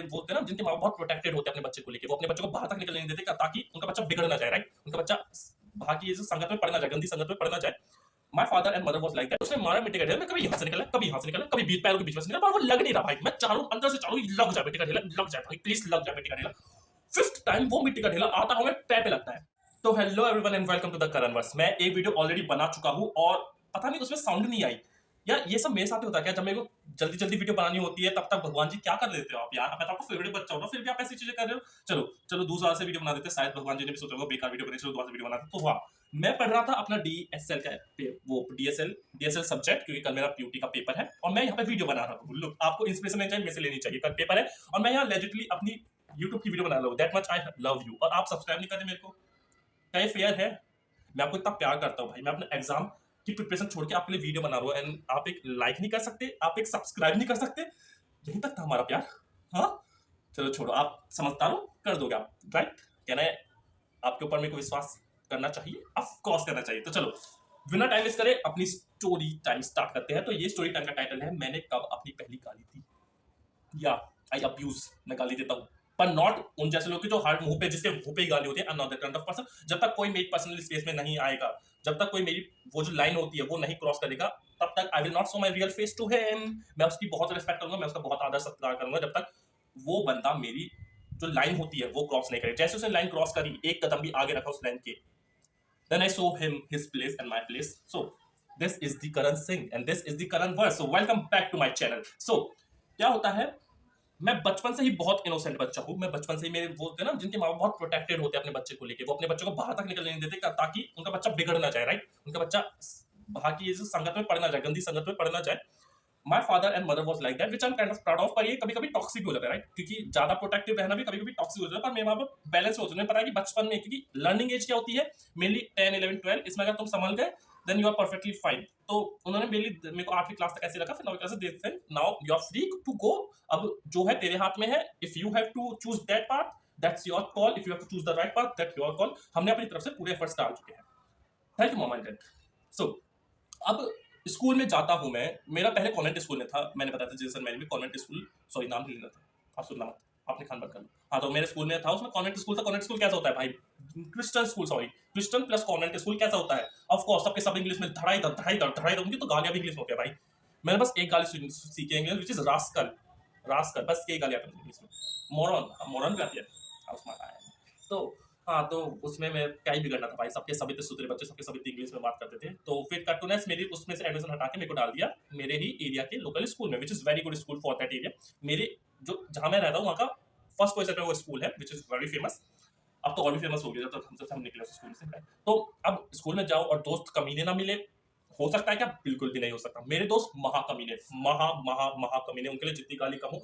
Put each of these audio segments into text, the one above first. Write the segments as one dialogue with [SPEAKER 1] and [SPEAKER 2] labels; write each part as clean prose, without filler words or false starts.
[SPEAKER 1] वो होते हैं ना जिनके माँ बाप बहुत प्रोटेक्टेड होते हैं अपने बच्चे को लेके, वो अपने बच्चे को बाहर तक निकलने नहीं देते ताकि उनका बच्चा बिगड़ ना जाए, राइट, उनका बच्चा बाहर की संगत में पड़ ना जाए, गंदी संगत में पड़ ना जाए। My father and mother was like that. उसने मारा मिट्टी का ढेला, मैं कभी यहाँ से निकला, कभी यहाँ से निकला, कभी बीच पैरों के बीच में से निकला, पर वो लग नहीं रहा भाई। मैं चारों अंदर से चारों लग जाए मिट्टी का ढेला, लग जाए भाई, प्लीज लग जाए मिट्टी का ढेला। फिफ्थ टाइम वो मिट्टी का ढेला आता हूँ, पैर पे लगता है। तो hello everyone and welcome to the Karan verse. मैं एक वीडियो ऑलरेडी बना चुका हूँ और पता नहीं उसमें साउंड नहीं आई। यार ये सब मेरे साथ ही होता है क्या? जब मेरे को जल्दी जल्दी वीडियो बनानी होती है तब तक भगवान जी क्या कर देते हो आप यार। मैं तो आपको फेवरेट बच्चा हूँ, फिर भी आप ऐसी चीजें कर रहे हो। चलो चलो दूसरा से वीडियो बना देते, शायद भगवान जी ने भी सोचा होगा बेकार वीडियो बने, चलो दूसरा से वीडियो बनाते। तो वाह, मैं पढ़ रहा था अपना डीएसएल का वो डीएसएल सब्जेक्ट, क्योंकि कल मेरा पीयूटी का पेपर है और मैं यहाँ पे वीडियो बना रहा हूँ। लोग आपको इंस्पिरेशन नहीं चाहिए, मेरे से लेनी चाहिए। कल पेपर है और मैं यहाँ लेजिटली अपनी यूट्यूब की वीडियो बना रहा हूँ। That much I love you. और आप सब्सक्राइब नहीं करते मेरे को, क्या ये फेयर है? मैं आपको इतना प्यार करता हूँ भाई, मैं अपने एग्जाम की प्रिपरेशन छोड़ के आपके लिए वीडियो बना रहा हूँ एंड आप एक लाइक नहीं कर सकते, आप एक सब्सक्राइब नहीं कर सकते। यहीं तक था हमारा प्यार। हाँ चलो छोड़ो, आप समझदार हो, कर दोगे आप, राइट? कहना है आपके ऊपर मेरे को विश्वास करना चाहिए, ऑफ कोर्स करना चाहिए। तो चलो बिना टाइम वेस्ट करे अपनी स्टोरी टाइम स्टार्ट करते हैं। तो ये स्टोरी टाइम का टाइटल है मैंने कब अपनी पहली गाली दी, या आई अब्यूज। मैं गाली देता हूँ पर नॉट उन जैसे लोग की जो हर मुंह पे, जिसके मुंह पे ही गाली होती है। Not that kind of person. जब तक कोई मेरी पर्सनल स्पेस में नहीं आएगा, जब तक कोई मेरी वो जो लाइन होती है वो नहीं क्रॉस करेगा, तब तक I will not show my real face to him. मैं उसकी बहुत रिस्पेक्ट करूंगा, मैं उसका बहुत आदर सत्कार करूंगा जब तक वो बंदा मेरी जो लाइन होती है वो क्रॉस नहीं करे। जैसे उसने लाइन क्रॉस करी, एक कदम भी आगे रखा उस लाइन के, then I show him his place and my place. So this is the Karan Singh and this is the Karan verse. So welcome back to my channel. So क्या होता है, मैं बचपन से ही बहुत इनोसेंट बच्चा हूँ। मैं बचपन से ही, मेरे वो होते हैं ना जिनके माँ बाप बहुत प्रोटेक्टेड होते हैं अपने बच्चे को लेके, वो अपने बच्चे को बाहर तक निकलने नहीं देते ताकि उनका बच्चा बिगड़ ना जाए, राइट, उनका बच्चा बाहर की संगत में पड़ ना जाए, गंदी संगत में पड़ ना जाए। My father and mother was like that, which I am kind of proud of. पर ये कभी कभी टॉक्सिक हो जाता है, राइट, क्योंकि ज्यादा प्रोटेक्टिव रहना भी कभी कभी टॉक्सिक हो जाता है। पर मेरे माँ बाप बैलेंस होते हैं। पता है कि बचपन में, क्योंकि लर्निंग एज क्या होती है मेनली 10, 11, 12, इसमें अगर तुम संभल गए then you are perfectly fine. तो उन्होंने मेरे को 8वीं क्लास तक ऐसे रखा, फिर 9वीं क्लास से देते हैं now you are free to go. अब जो है तेरे हाथ में है। If you have to choose that path that's your call, if you have to choose the right path that's your call. हमने अपनी तरफ से पूरे एफर्ट्स डाल चुके हैं। Thank you mom and dad. So अब स्कूल में जाता हूँ मैं। मेरा पहले कॉन्वेंट स्कूल में था, मैंने बताया था जैसे मैंने भी कॉन्वेंट स्कूल, सॉरी नाम नहीं लेना था, आप सुनना मत, आपने खान बंद कर लो। हाँ तो मेरे स्कूल में था, उसमें कॉन्वेंट स्कूल था। कॉन्वेंट स्कूल कैसा होता है भाई? Christian school, sorry Christian plus convent school कैसा होता है? ऑफ कोर्स सबके सब इंग्लिश में धड़ाई धड़ उनकी तो गालियां भी इंग्लिश में हो गया भाई। मैंने बस एक गाली सीखी English, which is rascal. Rascal, बस यही गाली आती है इंग्लिश में। मोरन, मोरन भी आती है। तो हाँ, तो उसमें मैं क्या ही बिगड़ना था भाई, सबके सभी सुथरे बच्चे सबके सभी इंग्लिश में बात करते थे। तो फिर कटुनेस मेरी उसमें से एडमिशन हटा के मेरे को डाल दिया मेरे ही एरिया के लोकल स्कूल में, which is very good school for that area. मेरे जो जहाँ मैं रहता हूँ वहाँ का फर्स्ट पोजिशन पे वो स्कूल है, विच इज वेरी फेमस। अब तो और भी फेमस हो गया जब तक हम निकले उस स्कूल से। तो अब स्कूल में जाओ और दोस्त कमीने ना मिले, हो सकता है क्या? बिल्कुल भी नहीं हो सकता। मेरे दोस्त महाकमीने, महाकमीने। उनके लिए जितनी गाली कम हो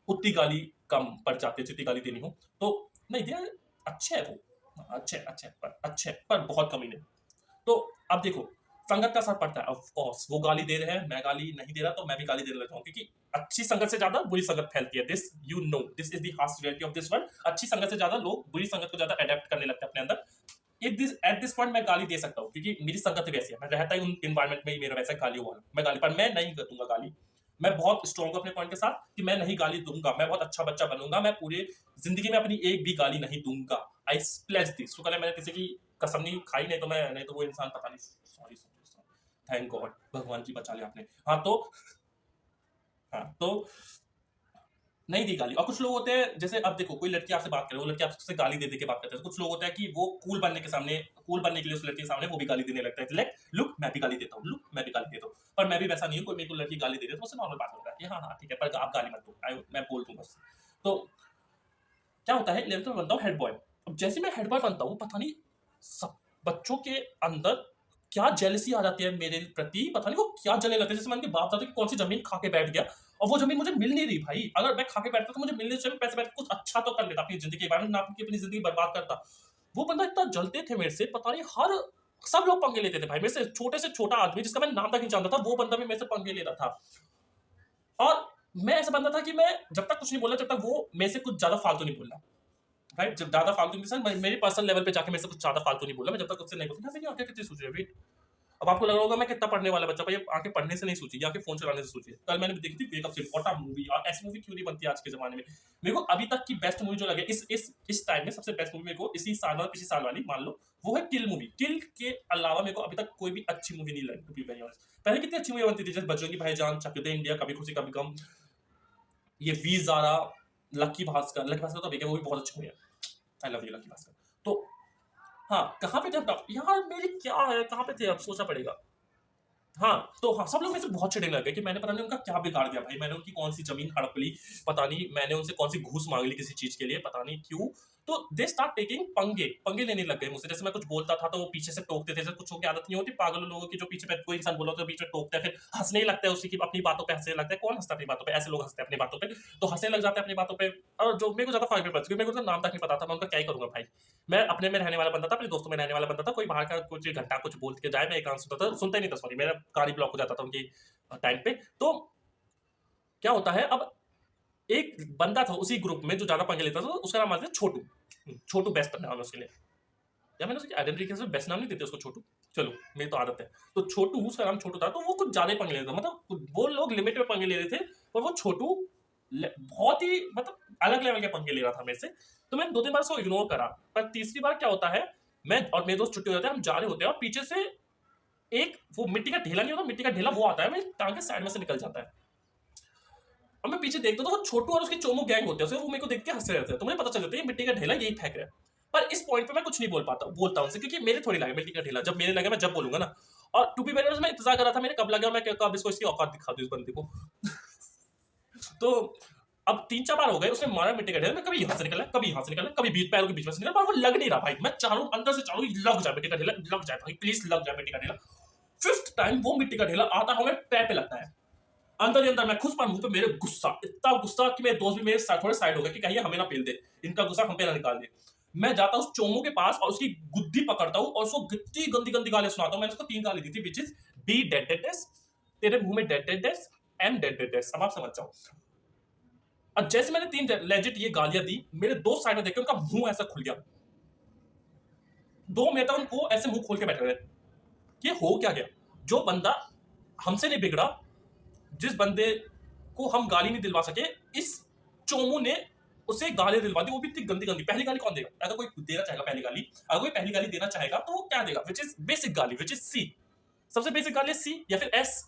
[SPEAKER 1] उतनी गाली कम पड़ जाती है, जितनी गाली देनी हो। तो नहीं दिया, अच्छे है वो, अच्छे पर बहुत कमीने। तो अब देखो संगत का असर पड़ता है। ऑफ कोर्स वो गाली दे रहे हैं, मैं गाली नहीं दे रहा तो मैं भी गाली देने लगता हूँ, क्योंकि अच्छी संगत से ज्यादा बुरी संगत फैलती है। This you know, this is the harsh reality of this world. अच्छी संगत से ज्यादा लोग बुरी संगत को ज्यादा अडेप्ट करने लगते हैं अपने अंदर। एट दिस पॉइंट मैं गाली दे सकता हूँ क्योंकि मेरी संगत वैसी है, मैं रहता ही उन एनवायरमेंट में ही, मेरा वैसा गाली हुआ, मैं गाली, पर मैं नहीं दूंगा गाली। मैं बहुत स्ट्रॉन्ग हूँ अपने पॉइंट के साथ कि मैं नहीं गाली दूंगा, मैं बहुत अच्छा बच्चा बनूंगा, मैं पूरे जिंदगी में अपनी एक भी गाली नहीं दूंगा। आई प्लेज दिस। शुक्र है मैंने किसी की कसम नहीं खाई, नहीं तो वो इंसान पता नहीं, सॉरी थैंक गॉड, भगवान जी बचा लिया आपने। हाँ तो नहीं दी गाली। और कुछ लोग होते हैं, जैसे अब देखो कोई लड़की आपसे बात करे, वो लड़की आपसे गाली दे के बात करते हैं। कुछ लोग होते हैं कि वो कूल बनने के लिए उस लड़की के सामने वो भी गाली देने लगता है। लाइक लुक मैं भी गाली देता हूँ, पर मैं भी वैसा नहीं हूँ। कोई मेरे को लड़की गाली दे रही है तो उससे नॉर्मल बात होगा कि हाँ ठीक है, पर आप गाली मत दो, मैं बोल दूंगा बस। तो क्या होता है, 11th में बनता हूँ हेड बॉय। अब जैसे मैं हेड बॉय बनता हूँ, पता नहीं सब बच्चों के अंदर क्या जेलसी आ जाती है मेरे प्रति, पता नहीं वो क्या जलने लगते हैं। जैसे मैं उनके बाप दादा की कौन सी जमीन खा के बैठ गया और वो जमीन मुझे मिल नहीं रही भाई। अगर मैं खा के बैठता तो मुझे मिलने चाहिए, पैसे बैठ कुछ अच्छा तो कर लेता अपनी जिंदगी के बारे में, ना अपनी जिंदगी बर्बाद करता। वो बंदा इतना जलते थे मेरे से, पता नहीं सब लोग पंगे लेते थे भाई मेरे से छोटा आदमी जिसका मैं नाम तक नहीं जानता था, वो बंदा भी मेरे से पंगे लेता था। और मैं ऐसा बंदा था कि मैं जब तक कुछ नहीं बोला, जब तक वो मेरे से कुछ ज्यादा फालतू नहीं बोलना, राइट। जब ज्यादा फालतू नहीं, मेरे पर्सनल लेवल पे जाके मेरे से कुछ ज्यादा फालतू नहीं बोला, मैं जब तक उससे नहीं बोलता। मेरी आंखें कितनी सूझ रही है, वेट, अब आपको लग रहा होगा मैं कितना पढ़ने वाला बच्चा, भाई आंखें पढ़ने से नहीं सूझी, आंखें फोन चलाने से सूझी। कल मैंने देखी थी wake up Sid, what a movie यार, ऐसी मूवी क्यों नहीं बनती आज के जमाने में। मेरे को अभी तक की बेस्ट मूवी जो लगे इस टाइम में, सबसे बेस्ट मूवी मेरे को इसी साल वाला पिछले साल वाली मान लो, वो है किल मूवी। किल के अलावा मेरे को अभी तक कोई भी अच्छी मूवी नहीं लगी, टू बी वेरी ऑनेस्ट। पहले कितनी अच्छी मूवी बनती थी, जैसे बजरंगी भाईजान, चक दे इंडिया, कभी खुशी कभी गम, ये वी ज़ारा, लकी भास्कर। लकी भास्कर तो अभी वो भी बहुत अच्छी मूवी है, I love you Lucky Bhaskar. तो हाँ, कहाँ पे थे अब यार, मेरी क्या है, कहाँ पे थे अब, सोचना पड़ेगा। हाँ, तो हाँ, सब लोग मेरे से बहुत चिढ़ने लग गए कि मैंने पता नहीं उनका क्या बिगाड़ दिया भाई, मैंने उनकी कौन सी जमीन हड़प ली, पता नहीं मैंने उनसे कौन सी घूस मांग ली किसी चीज के लिए, पता नहीं क्यों। तो दे स्टार्ट टेकिंग पंगे पंगे लेने लग गए मुझसे। जैसे मैं कुछ बोलता था तो वो पीछे से टोकते थे, जैसे कुछ की आदत नहीं होती पागल लोगों की, जो पीछे पे कोई इंसान बोला तो बीच में टोकते हैं, फिर हंसने ही लगता है उसी की अपनी बातों पे, हंसने लगता है। कौन हंसता है अपनी बातों पे, ऐसे लोग हंसते हैं अपनी बातों पे, तो हंसने लग जाते हैं अपनी बातों पे। और जो मेरे को ज्यादा फर्क नहीं पड़ता, क्योंकि मेरे को तो नाम तक नहीं पता था, मैं उनका क्या ही करूंगा भाई। मैं अपने में रहने वाला बंदा था, अपने दोस्तों में रहने वाला बंदा था। कोई बाहर का कुछ घंटा कुछ बोल के जाए, मैं एक सुनता था, सुनता ही नहीं था, सॉरी, मेरा गाड़ी ब्लॉक हो जाता था उनकी टाइम पे। तो क्या होता है, अब एक बंदा था उसी ग्रुप में जो ज्यादा पंगे लेता था, उसका नाम आता है छोटू। छोटू बेस्ट नाम है उसके लिए, या मैंने उसकी आइडेंटिटी से बेस्ट नाम नहीं देते उसको छोटू, चलो मेरी तो आदत है। तो छोटू, उसका नाम छोटू था, तो वो कुछ ज्यादा ही पंगे ले रहा था, मतलब वो लोग लिमिट में पंगे ले रहे थे, और वो छोटू बहुत ही मतलब अलग लेवल के पंगे ले रहा था मेरे से। तो मैंने 2-3 बार उसको इग्नोर करा, पर तीसरी बार क्या होता है, मैं और मेरे दोस्त छुट्टी हो जाते हैं, हम जा रहे होते हैं, और पीछे से एक वो मिट्टी का ढेला नहीं होता, मिट्टी का ढेला वो आता है, मेरी टांग के साइड में से निकल जाता है। और मैं पीछे देखता तो वो छोटू और उसकी चोमू गैंग होते हैं, वो मेरे को देख के हंस रहे थे, तो मुझे पता चल जाता है ये मिट्टी का ढेला यही फेंक रहा है। पर इस पॉइंट पे मैं कुछ नहीं बोलता उनसे, क्योंकि मेरे थोड़ी लगे मिट्टी का ढेला, जब मेरे लगे मैं जब बोलूंगा ना। और टू बी वेरी ऑनेस्ट, मैं इंतजार कर रहा था मेरे कब लगे, और मैं कब इसको इसकी औकात दिखा दूं इस बंदे को। तो अब 3-4 बार हो गए, उसने मारा मिट्टी का ढेला, मैं कभी यहाँ से निकला, कभी यहाँ से निकला, कभी बीच पैरों के बीच में से निकला, पर वो लग नहीं रहा भाई। मैं चारों अंदर से चारों लग जाए मिट्टी का ढेला, लग जाए भाई, प्लीज लग जाए मिट्टी का ढेला। 5th टाइम वो मिट्टी का ढेला आता हमें पैर पे लगता है, अंदर ही अंदर मैं खुश पर मुंह पे मेरे गुस्सा, इतना गुस्सा कि मेरे दोस्त भी मेरे साथ थोड़े साइड हो गए कि कहीं हमें ना पेल दे, इनका गुस्सा हम पे ना निकाल दे। मैं जाता हूँ उस चोमू के पास और उसकी गुद्दी पकड़ता हूँ और उसको कितनी गंदी गंदी गाली सुनाता हूँ। मैंने उसको 3 गाली दी थी, विच इज बी डेड डेडेस, तेरे मुंह में डेड डेडेस, एम डेड डेडेस, अब आप समझ जाओ। और जैसे मैंने 3 लेजिट ये गालियां दी, मेरे दोस्त साइड में देख के उनका मुंह ऐसा खुल गया, 2 मिनट तक उनको ऐसे मुंह खोल के बैठे रहे कि हो क्या गया। जो बंदा हमसे नहीं बिगड़ा, जिस बंदे को हम गाली नहीं दिलवा सके, इस चोमू ने उसे गाली दिलवा दी, वो भी इतनी गंदी गंदी। पहली गाली कौन देगा, अगर कोई देना चाहेगा पहली गाली, अगर कोई पहली गाली देना चाहेगा तो वो क्या देगा, विच इज बेसिक गाली, विच इज सी। सबसे बेसिक गाली है सी या फिर एस,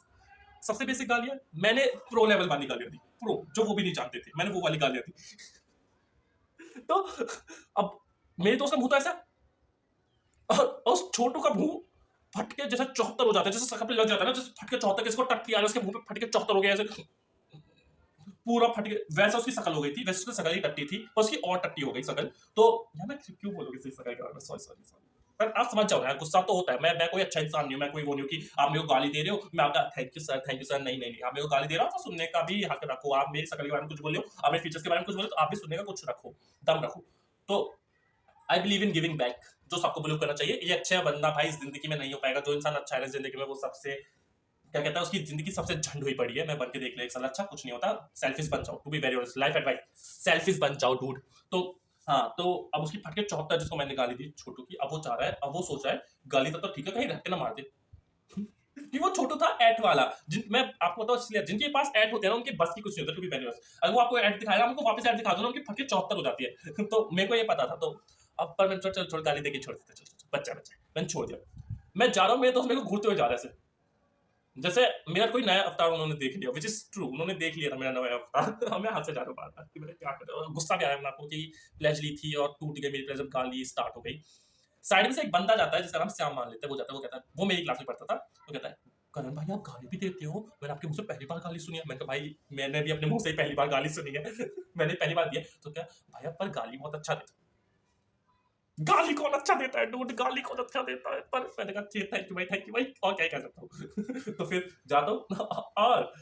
[SPEAKER 1] सबसे बेसिक गाली है। मैंने प्रो लेवल वाली गालियां दी, प्रो जो वो भी नहीं जानते थे, मैंने वो वाली गालियां दी। तो अब मेरे दोस्त का मुंह तो ऐसा, और उस छोटू का मुंह फटके जैसे 74 हो जाता है, जैसे सकल पे लग जाता है ना, जैसे फटके 74 किसको टट्टी आ रही है उसके मुंह पे फटके 74 हो गया ऐसे पूरा फट गया, वैसा उसकी शकल हो गई थी, वैसे उसकी शकल ही टट्टी थी और उसकी और टट्टी हो गई शकल। तो यार मैं क्यों बोलूंगी इस शकल के बारे में, सॉरी सॉरी सॉरी, पर आप समझ जाओ यार, गुस्सा तो होता है। मैं कोई अच्छा इंसान नहीं हूं, मैं कोई वो नहीं हूं कि आप मेरे को गाली दे रहे हो मैं आपका थैंक यू सर नहीं नहीं नहीं, आप मेरे को गाली दे रहे हो तो सुनने का भी हक रखो। आप मेरी शकल के बारे में कुछ बोले हो, आप मेरे फीचर्स के बारे में कुछ बोले, तो आप भी सुनने का कुछ रखो, दम रखो। तो I believe in giving back, जो सबको बिलीव करना चाहिए। ये अच्छा बंदा भाई इस जिंदगी में नहीं हो पाएगा, जो इंसान अच्छा है जिंदगी में वो सबसे क्या कहता है, उसकी जिंदगी सबसे झंड हुई पड़ी है। मैं बन के देख ले एक साल, अच्छा कुछ नहीं होता, सेल्फिश बन जाओ, to be very honest, life advice, selfish बन जाओ डूड। तो हाँ, तो अब उसकी फटके 74 जिसको मैंने गाली दी छोटू की, अब वो चाह रहा है, अब वो सोच रहा है गाली तक तो ठीक है, कहीं रट के ना मार दे। कि वो छोटू था एट वाला, मैं आपको बताऊं इसलिए, जिनके पास एट होते हैं ना उनके बस की कुछ नहीं होता, टू बी वेरी ऑनेस्ट। अगर वो आपको एट दिखाएगा, हमको वापस एट दिखा दो ना, उनकी फटके 74 हो जाती है। तो मेरे को ये पता था, तो अब पर मैं चल छोड़ गाली देके छोड़ देते, चल बच्चा मैंने छोड़ दिया। मैं जा रहा हूँ, मेरे दोस्त मेरे को घूरते हुए जा रहे थे, जैसे मेरा कोई नया अवतार उन्होंने देख लिया, विच इज ट्रू, उन्होंने देख लिया था मेरा नया अवतार। हमें हाथ से जा रहा बार कि मैंने क्या कर, गुस्सा भी आया मैं आपको कि प्लेज ली थी और टूट गई मेरी प्लेज, गाली स्टार्ट हो गई। साइड में से एक बंदा जाता है जिसका नाम श्याम मान लेते हैं, वो जाता है, वो कहता है, वो मेरी क्लास में पढ़ता था, वो कहता है करण भाई आप गाली भी देते हो, मैंने आपके मुंह से पहली बार गाली सुनी है। मैंने कहा भाई मैंने भी अपने मुंह से ही पहली बार गाली सुनी है। मैंने पहली बार दिया तो क्या भाई, आप पर गाली बहुत अच्छा देते, गाली कौन अच्छा देता है डूड, गाली कौन अच्छा देता है। पर मैंने कहा थैंक यू भाई, और क्या कह सकता हूँ। तो फिर जाता हूँ, और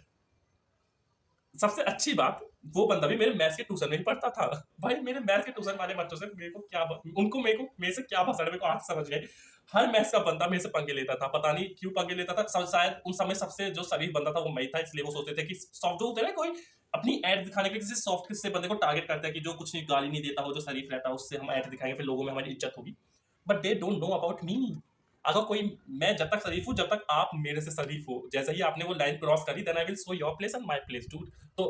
[SPEAKER 1] सबसे अच्छी बात, वो बंदा भी मेरे मैथ्स के ट्यूशन में ही पढ़ता था। भाई मेरे मैथ्स के ट्यूशन वाले बच्चों से मेरे को क्या, उनको मेरे से क्या भसड़, मेरे को आज समझ गए। हर मैथ्स का बंदा मेरे से पंगे लेता था, पता नहीं क्यों पंगे लेता था। शायद उन समय सबसे जो शरीफ बंदा था वो मैं था, इसलिए वो सोचते थे कि सॉफ्ट जो होते हैं ना, कोई अपनी ऐड दिखाने के लिए किसी सॉफ्ट किससे बंदे को टारगेट करता है कि जो कुछ नहीं गाली नहीं देता, वो जो शरीफ रहता है उससे हम ऐड दिखाएंगे, फिर लोगों में हमारी इज्जत होगी। But they don't know about me, अगर कोई, मैं जब तक शरीफ हूँ जब तक आप मेरे से शरीफ हो, जैसे ही आपने वो लाइन क्रॉस करी then I will show your place and my place dude. तो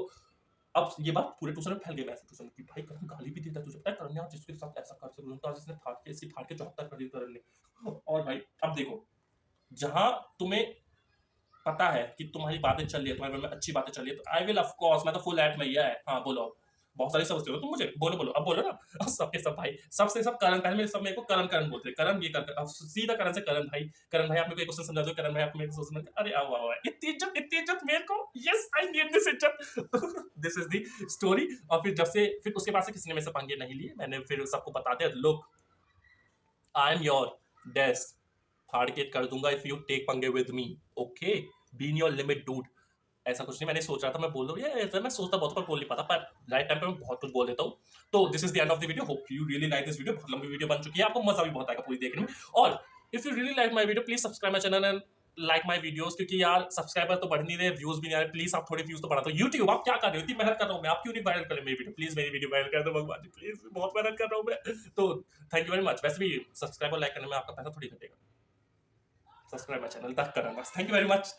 [SPEAKER 1] अब ये बात पूरे ट्यूशन में फैल गई, वैसे ट्यूशन की भाई करण गाली भी देता है तुझे पता है, करण ने आज जिसके साथ ऐसा कर सकता है, जिसने फाड़ के इसी फाड़ के 74 कर दी करण ने। और भाई अब देखो, जहां तुम्हें पता है कि तुम्हारी बातें चल रही है, तुम्हारे मन में अच्छी बातें चल रही है, तो आई विल ऑफ कोर्स, मैं तो फुल एट में ही है। हाँ बोलो, अब बहुत सारी समझते हो तुम मुझे, बोलो बोलो अब बोलो ना। अब सबके सब भाई, सबसे सब करण, पहले मेरे सब मेरे को करण करण बोलते हैं, करण ये कर, अब सीधा करण से करण भाई, करण भाई आप मेरे को एक क्वेश्चन समझा दो, करण भाई आप मेरे को क्वेश्चन, अरे आओ आओ आओ। इतनी इज्जत मेरे को, यस आई नीड दिस इज्जत। This is the story. और फिर जब से, फिर उसके बाद से किसी ने मेरे से पंगे नहीं लिए, मैंने फिर सबको बता दिया, look I am your desk, फाड़ के कर दूंगा इफ यू टेक पंगे with me, okay, be in your limit dude. ऐसा कुछ नहीं, मैंने सोच रहा था मैं बोल दूं, ये ऐसा मैं सोचता बहुत पर बोल नहीं पाता, पर राइट टाइम पे मैं बहुत कुछ बोल देता हूँ। तो this is the end of the video, hope you really like this video. बहुत लंबी वीडियो बन चुकी है, आपको मजा भी बहुत आएगा पूरी देखने में। और if you really like my video please subscribe my channel and like my videos, क्योंकि यार सब्सक्राइबर तो बढ़ नहीं रहे, व्यूज भी नहीं आ रहे, प्लीज आप थोड़े व्यूज तो बढ़ा दो। यूट्यूब आप क्या कर रहे हो, इतनी मेहनत कर रहा हूँ मैं, आप क्यों नहीं वायरल करें मेरी वीडियो, प्लीज मेरी वीडियो वायरल कर दो भगवान जी, प्लीज बहुत मेहनत कर रहा हूँ मैं। तो थैंक यू वेरी मच। वैसे भी सब्सक्राइब और लाइक करने में आपका पैसा थोड़ी घटेगा, सब्सक्राइब माय चैनल तक करना बस। Thank you very much.